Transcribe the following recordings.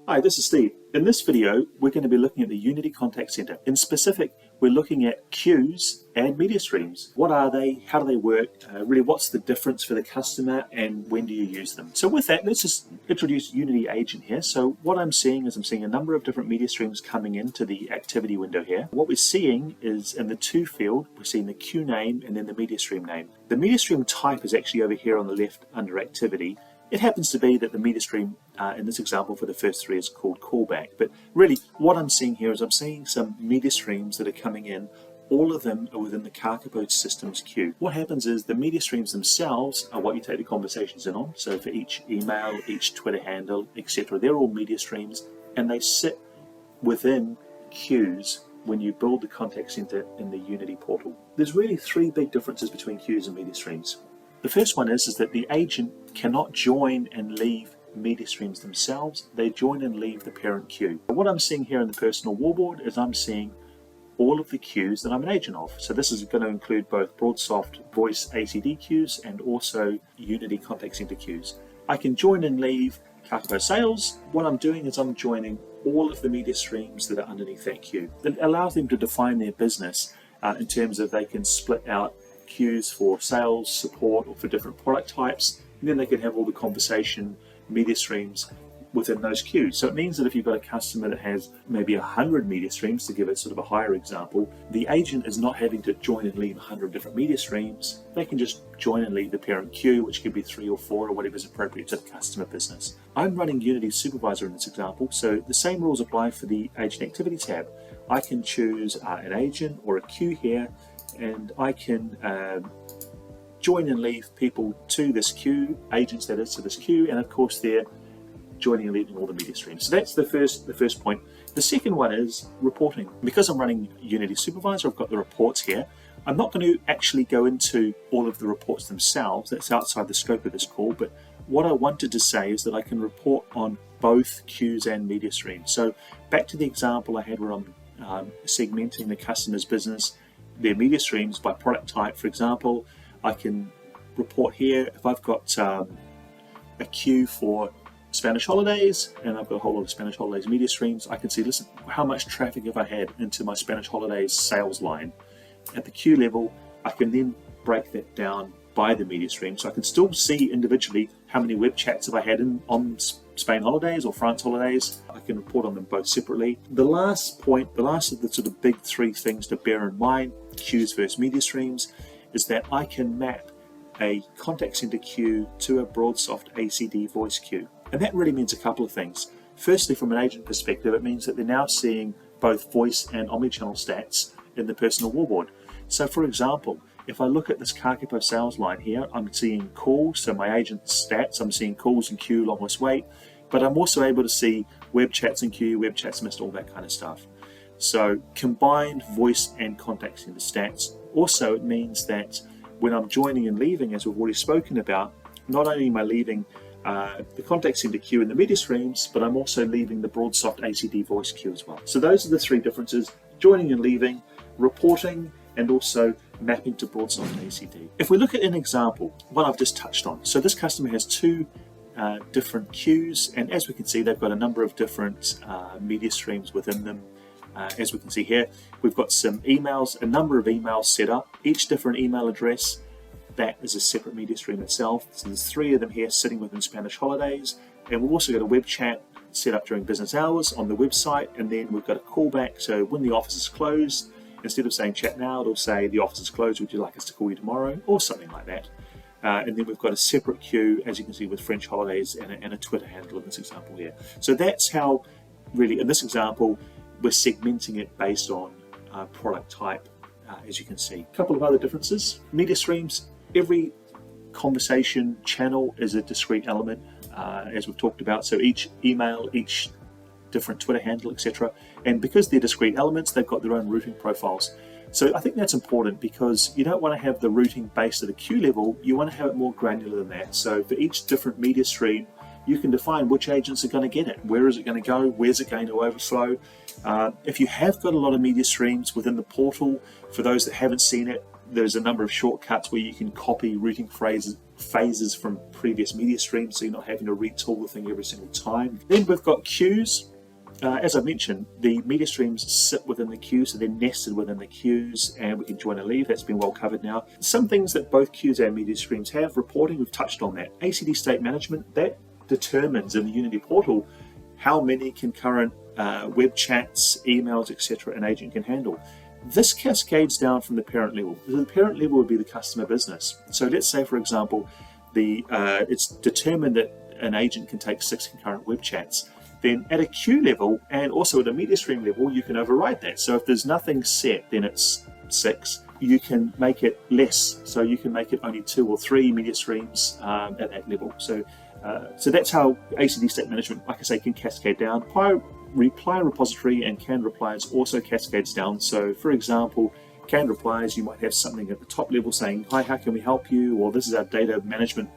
Hi, this is Steve. In this video, we're going to be looking at the Unity Contact Center. In specific, we're looking at queues and media streams. What are they? How do they work? Really, what's the difference for the customer and when do you use them? So with that, let's just introduce Unity Agent here. So what I'm seeing is I'm seeing a number of different media streams coming into the activity window here. What we're seeing is in the to field, we're seeing the queue name and then the media stream name. The media stream type is actually over here on the left under activity. It happens to be that the media stream in this example for the first three is called callback. But really, what I'm seeing here is I'm seeing some media streams that are coming in. All of them are within the Kakapo Systems queue. What happens is the media streams themselves are what you take the conversations in on. So for each email, each Twitter handle, etc., they're all media streams, and they sit within queues when you build the contact center in the Unity portal. There's really three big differences between queues and media streams. The first one is that the agent cannot join and leave media streams themselves. They join and leave the parent queue. What I'm seeing here in the personal wallboard is I'm seeing all of the queues that I'm an agent of. So this is going to include both BroadSoft voice ACD queues and also Unity Contact Center queues. I can join and leave Kakapo Sales. What I'm doing is I'm joining all of the media streams that are underneath that queue. It allows them to define their business in terms of they can split out queues for sales, support, or for different product types, and then they can have all the conversation media streams within those queues. So it means that if you've got a customer that has maybe 100 media streams, to give it sort of a higher example, the agent is not having to join and leave 100 different media streams. They can just join and leave the parent queue, which could be 3 or 4 or whatever is appropriate to the customer business. I'm running Unity Supervisor in this example, so the same rules apply for the Agent Activity tab. I can choose an agent or a queue here, and I can join and leave people to this queue, agents that is to this queue, and of course they're joining and leaving all the media streams. So that's the first point. The second one is reporting. Because I'm running Unity Supervisor, I've got the reports here. I'm not going to actually go into all of the reports themselves. That's outside the scope of this call, but what I wanted to say is that I can report on both queues and media streams. So back to the example I had where I'm segmenting the customer's business, their media streams by product type, for example. I can report here if I've got a queue for Spanish holidays and I've got a whole lot of Spanish holidays media streams. I can see, listen, how much traffic have I had into my Spanish holidays sales line. At the queue level, I can then break that down by the media stream, so I can still see individually how many web chats have I had on Spain holidays or France holidays. I can report on them both separately. The last point, the last of the sort of big three things to bear in mind, queues versus media streams, is that I can map a contact center queue to a BroadSoft ACD voice queue. And that really means a couple of things. Firstly, from an agent perspective, it means that they're now seeing both voice and omnichannel stats in the personal wallboard. So for example, if I look at this Kakapo sales line here, I'm seeing calls, so my agent's stats, I'm seeing calls in queue, longest wait, but I'm also able to see web chats in queue, web chats missed, all that kind of stuff. So combined voice and contact center stats. Also, it means that when I'm joining and leaving, as we've already spoken about, not only am I leaving the contact center queue in the media streams, but I'm also leaving the BroadSoft ACD voice queue as well. So those are the three differences: joining and leaving, reporting, and also mapping to BroadSoft ACD. If we look at an example, what I've just touched on. So this customer has two different queues, and as we can see, they've got a number of different media streams within them. As we can see here, we've got some emails, a number of emails set up, each different email address. That is a separate media stream itself. So there's 3 of them here sitting within Spanish holidays, and we've also got a web chat set up during business hours on the website, and then we've got a callback. So when the office is closed, instead of saying chat now, it'll say the office is closed, would you like us to call you tomorrow, or something like that. And then we've got a separate queue, as you can see, with French holidays and a Twitter handle in this example here. So that's how, really, in this example, we're segmenting it based on product type, as you can see. A couple of other differences. Media streams, every conversation channel is a discrete element, as we've talked about. So each email, each different Twitter handle, etc. And because they're discrete elements, they've got their own routing profiles. So I think that's important because you don't want to have the routing based at a queue level, you want to have it more granular than that. So for each different media stream, you can define which agents are going to get it, where is it going to go, where's it going to overflow. If you have got a lot of media streams within the portal, for those that haven't seen it, There's a number of shortcuts where you can copy routing phases from previous media streams, so you're not having to retool the thing every single time. Then we've got queues. As I mentioned, the media streams sit within the queue, so they're nested within the queues, and we can join and leave. That's been well covered now. Some things that both queues and media streams have: reporting, we've touched on that. ACD state management, that determines in the Unity portal how many concurrent web chats, emails, etc. an agent can handle. This cascades down from the parent level. The parent level would be the customer business. So let's say, for example, it's determined that an agent can take 6 concurrent web chats. Then at a queue level and also at a media stream level, you can override that. So if there's nothing set, then it's 6. You can make it less. So you can make it only 2 or 3 media streams at that level. So that's how ACD state management, like I say, can cascade down. Reply repository and canned replies also cascades down. So for example, canned replies, you might have something at the top level saying, hi, how can we help you? Or this is our data management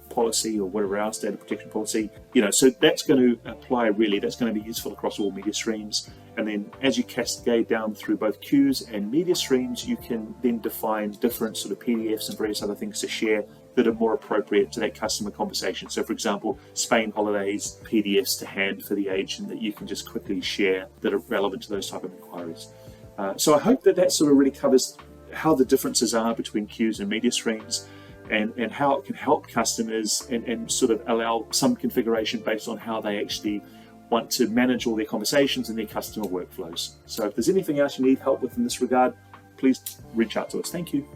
policy, or whatever else, data protection policy. So that's going to apply really. That's going to be useful across all media streams. And then as you cascade down through both queues and media streams, you can then define different sort of PDFs and various other things to share that are more appropriate to that customer conversation. So for example, Spain holidays PDFs to hand for the agent that you can just quickly share that are relevant to those type of inquiries. So I hope that sort of really covers how the differences are between queues and media streams, and how it can help customers and sort of allow some configuration based on how they actually want to manage all their conversations and their customer workflows. So if there's anything else you need help with in this regard, please reach out to us. Thank you.